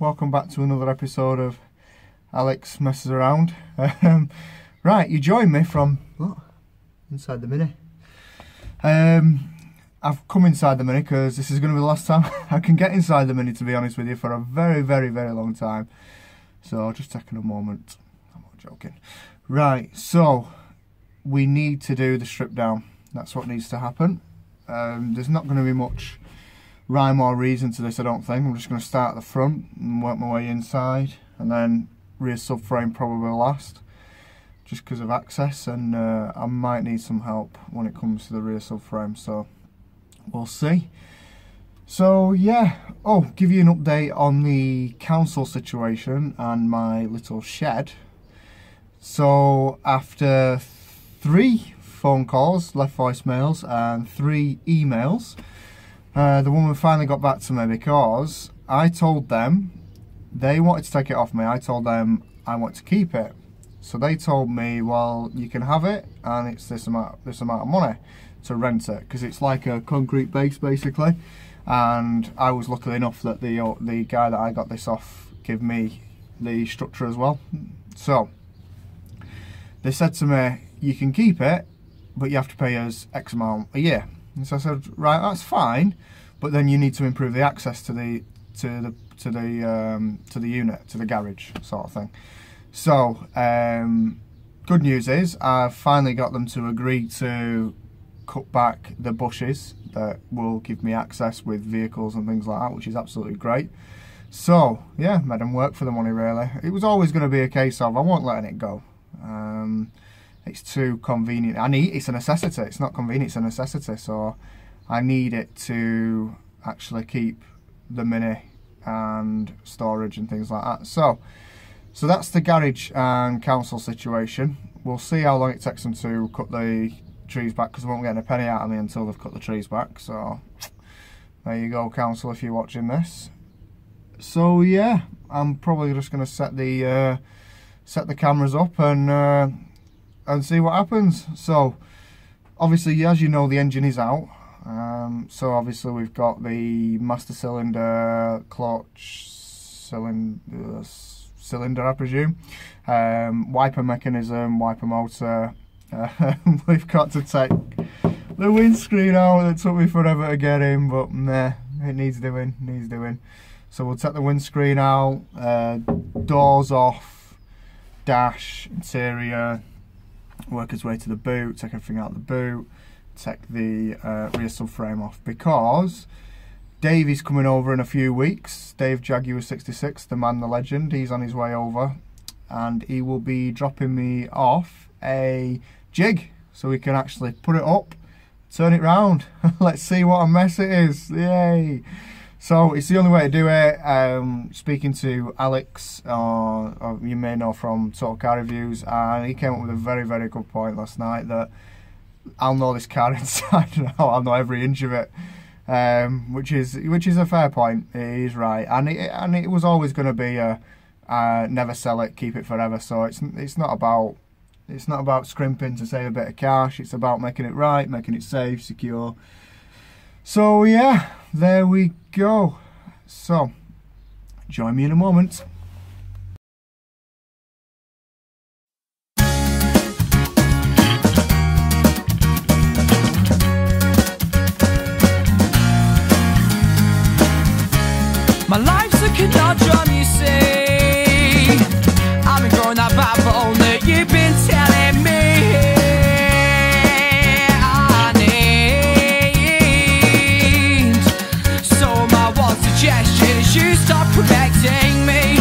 welcome back to another episode of Alex Messes Around. Right, you join me from inside the Mini. I've come inside the Mini because this is going to be the last time I can get inside the Mini, to be honest with you, for a very long time. So just taking a moment. I'm not joking. Right, so we need to do the strip down. That's what needs to happen. There's not going to be much rhyme or reason to this, I don't think. I'm just going to start at the front and work my way inside, and then rear subframe probably last, just because of access, and I might need some help when it comes to the rear subframe, so we'll see. So yeah, give you an update on the council situation and my little shed. So after 3 phone calls, left voicemails, and 3 emails, the woman finally got back to me, because I told them they wanted to take it off me. I told them I want to keep it. So they told me, well, you can have it, and it's this amount of money to rent it, because it's like a concrete base basically. And I was lucky enough that the guy that I got this off gave me the structure as well. So they said to me, you can keep it, but you have to pay us X amount a year. And so I said, right, that's fine, but then you need to improve the access to the unit, to the garage, sort of thing. So good news is I've finally got them to agree to cut back the bushes that will give me access with vehicles and things like that, which is absolutely great. So yeah, made them work for the money, really. It was always going to be a case of I won't letting it go. It's too convenient. It's a necessity. It's not convenient, it's a necessity. So I need it to actually keep the Mini and storage and things like that. So that's the garage and council situation. We'll see how long it takes them to cut the trees back, because they won't get a penny out of me until they've cut the trees back. So there you go, council, if you're watching this. So yeah, I'm probably just going to set the cameras up and see what happens. So obviously, as you know, the engine is out. So obviously we've got the master cylinder, clutch, cylinder, I presume, wiper mechanism, wiper motor. We've got to take the windscreen out. It took me forever to get in, but nah, it needs doing. So we'll take the windscreen out, doors off, dash, interior, work his way to the boot, take everything out of the boot, take the rear subframe off, because Dave is coming over in a few weeks. Dave Jaguar 66, the man, the legend. He's on his way over, and he will be dropping me off a jig so we can actually put it up, turn it round. Let's see what a mess it is. Yay! So it's the only way to do it. Speaking to Alex, you may know from Total Car Reviews, and he came up with a very good point last night, that I'll know this car inside and out. I'll know every inch of it, which is a fair point. He's right, and it was always going to be a never sell it, keep it forever. So it's not about scrimping to save a bit of cash. It's about making it right, making it safe, secure. So yeah, there we go. So join me in a moment. My life's a conundrum, you see. I've been growing that backbone that you've been telling me I need. So my one suggestion is you stop protecting me.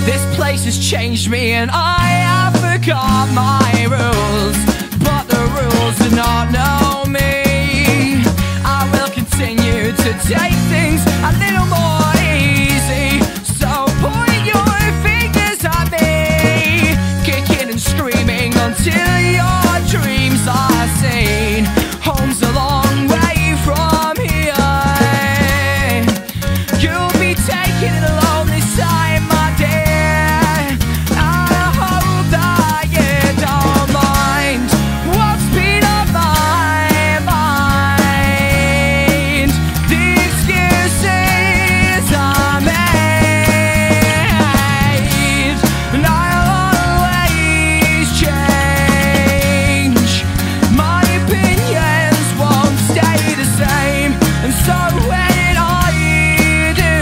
This place has changed me and I have forgot my rules, but the rules do not know me. I will continue to take things a little more easy. So point your fingers at me, kicking and screaming until your dreams are seen. Home's a long way from here. You'll be taking it a lonely side, my dear. I hope that you don't mind what's been on my mind. The excuses I made, and I'll always change. My opinions won't stay the same, and so when I do,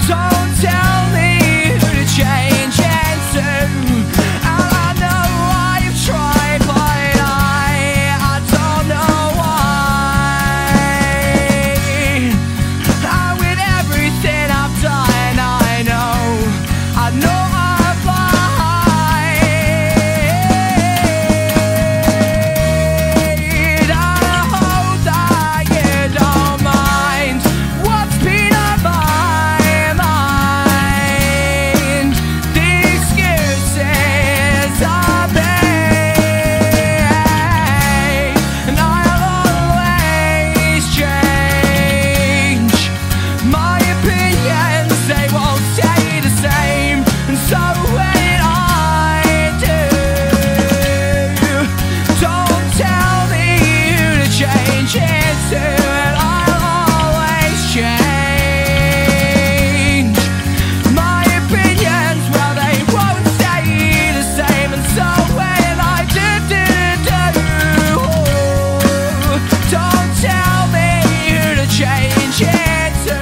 don't tell me who to change it to. And I know I've tried, but I don't know why. And with everything I've done, I know I've lied. And I hope that you don't mind what's been on my mind. The excuses I made, and I'll always change. My opinions, they won't stay the same, and so when I do, don't tell me who to change it to, and I'll always change. My opinions, well, they won't stay the same, and so when I do, don't tell me who to change it to.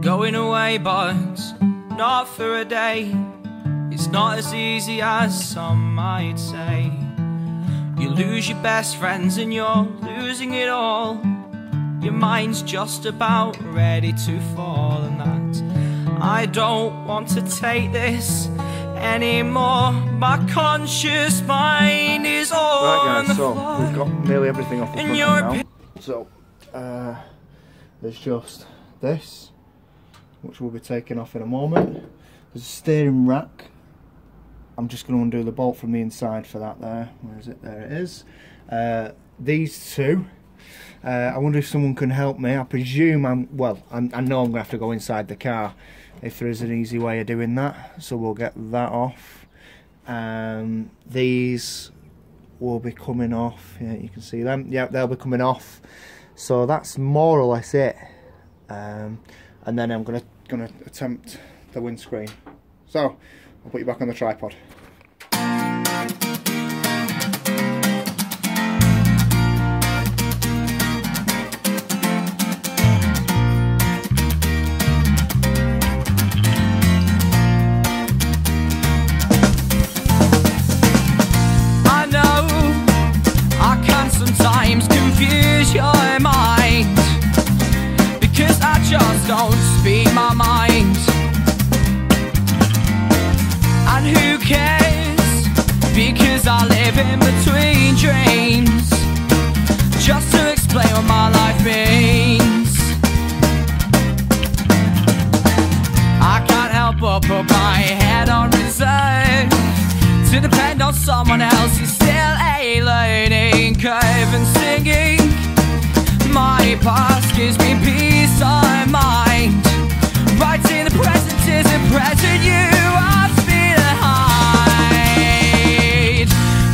Going away, but not for a day. It's not as easy as some might say. You lose your best friends and you're losing it all. Your mind's just about ready to fall, and that I don't want to take this anymore. My conscious mind is on Right the guys, so floor. we've got nearly everything off the And front you're now. So there's just this, which we'll be taking off in a moment. There's a steering rack. I'm just going to undo the bolt from the inside for that there. Where is it? There it is. These two. I wonder if someone can help me. I presume I know I'm going to have to go inside the car if there is an easy way of doing that. So we'll get that off. These will be coming off. Yeah, you can see them. Yeah, they'll be coming off. So that's more or less it. And then I'm gonna attempt the windscreen. So I'll put you back on the tripod. I know I can sometimes confuse your mind, because I just don't speak my mind. And who cares, because I live in between dreams, just to explain what my life means. I can't help but put my head on reserve, to depend on someone else is still a learning curve. And singing my past gives me peace of mind. Writing the present is a present you are feeling hide.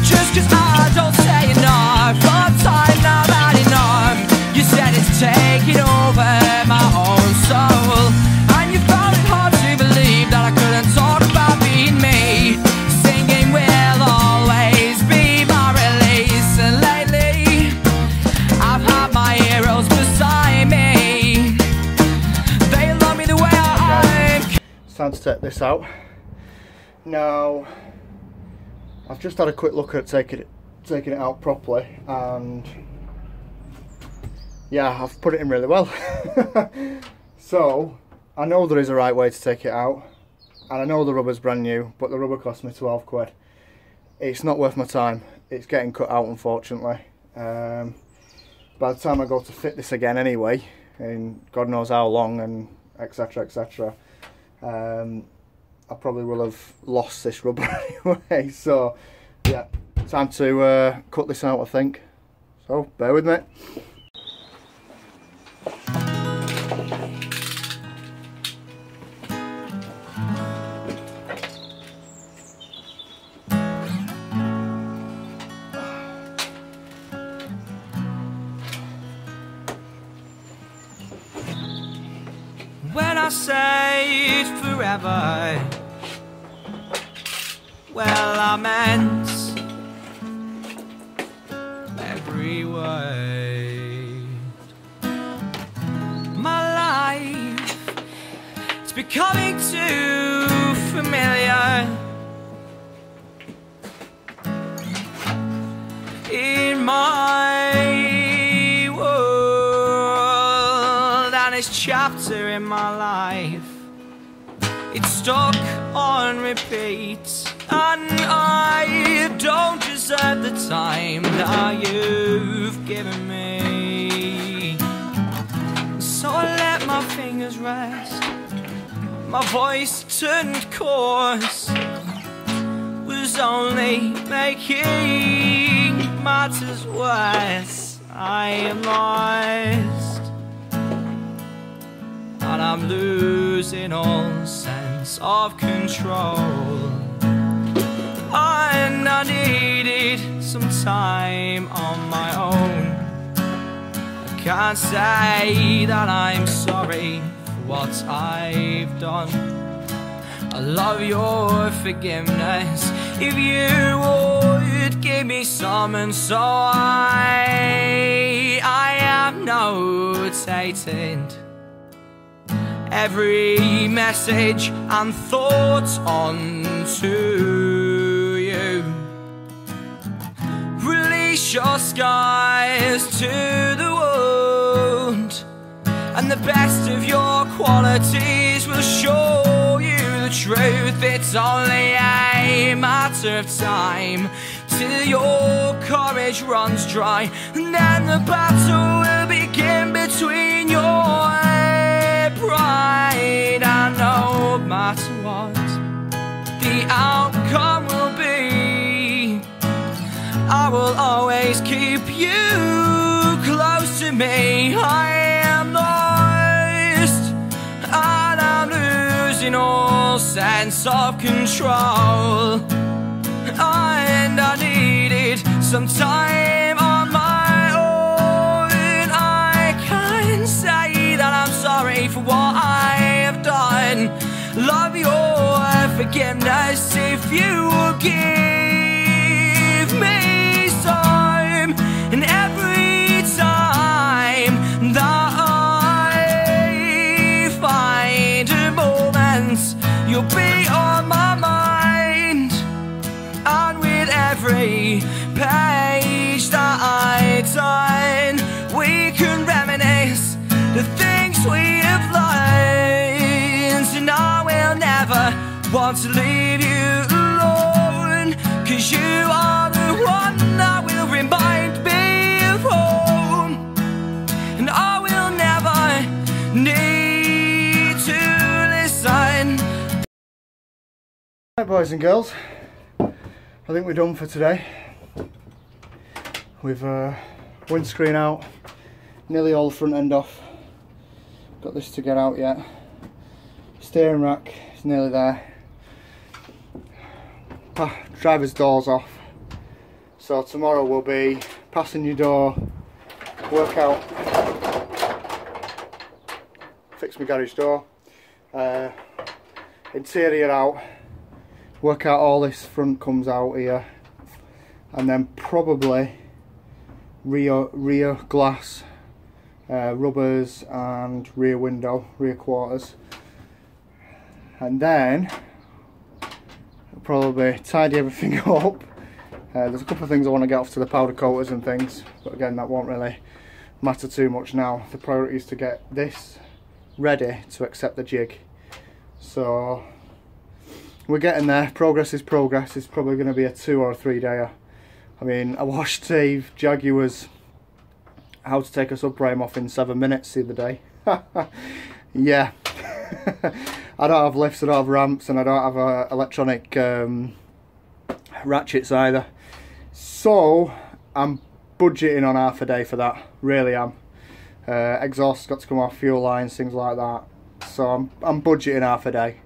Just cause I don't say enough of time now that enough. time to take this out. Now, I've just had a quick look at taking it out properly, and yeah, I've put it in really well. So, I know there is a right way to take it out, and I know the rubber's brand new, but the rubber cost me 12 quid. It's not worth my time. It's getting cut out, unfortunately. By the time I go to fit this again anyway, in God knows how long, and etc, etc, I probably will have lost this rubber anyway. So yeah, time to cut this out, I think. So bear with me. When I say it's forever, well, I meant every word. My life, it's becoming too familiar. In my world, and this chapter in my life, it's stuck on repeat. And I don't deserve the time that you've given me. So I let my fingers rest. My voice turned coarse, was only making matters worse. I am lost, and I'm losing all sense of control. And I needed some time on my own. I can't say that I'm sorry for what I've done. I love your forgiveness if you would give me some, and so I am notated every message and thought onto you. Release your scars to the wound, and the best of your qualities will show you the truth. It's only a matter of time till your courage runs dry, and then the battle will begin between your pride. And no matter what the outcome will be, I will always keep you close to me. I am lost, and I'm losing all sense of control. And I needed some time on my own. I can't say that I'm sorry for what I have done. Love your forgiveness if you will give me time. And every time that I find a moment, you'll be on my mind. And with every page that I turn, we can reminisce the things we have learned. And I will never want to leave you alone, 'cause you are the one that will remind me of home. And I will never need to listen. Right, boys and girls, I think we're done for today. We've windscreen out, nearly all the front end off. Got this to get out yet. Steering rack is nearly there. Driver's door's off. So tomorrow will be passenger door, work out, fix my garage door, interior out, work out all this front comes out here, and then probably rear glass, rubbers and rear window, rear quarters. and then I'll probably tidy everything up. There's a couple of things I want to get off to the powder coaters and things, but again that won't really matter too much now. The priority is to get this ready to accept the jig. So we're getting there. Progress is progress. It's probably going to be a 2 or 3 dayer. I mean, I watched Steve Jaguar's how to take a subframe off in 7 minutes the other day. Yeah. I don't have lifts, I don't have ramps, and I don't have electronic ratchets either. So I'm budgeting on half a day for that, really am. Exhaust's got to come off, fuel lines, things like that. So I'm budgeting half a day.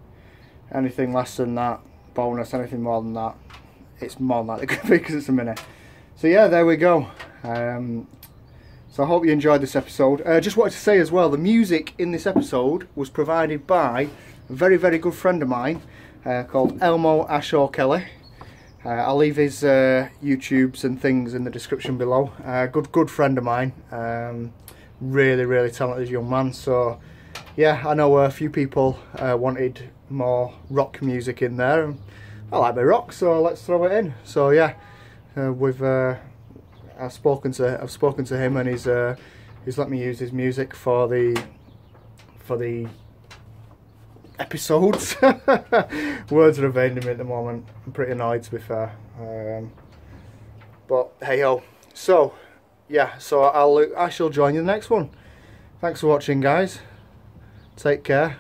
Anything less than that, bonus. Anything more than that, it's more than likely going to be because it's a Mini. So yeah, there we go. So I hope you enjoyed this episode. Just wanted to say as well, the music in this episode was provided by a very, very good friend of mine called Elmo Kelly. I'll leave his YouTubes and things in the description below. Good friend of mine. Really, really talented young man. So yeah, I know a few people wanted more rock music in there, and I like my rock, so let's throw it in. So yeah, I've spoken to him, and he's let me use his music for the episodes. Words are evading me at the moment. I'm pretty annoyed, to be fair, but hey ho. So yeah, so I shall join you in the next one. Thanks for watching, guys. Take care.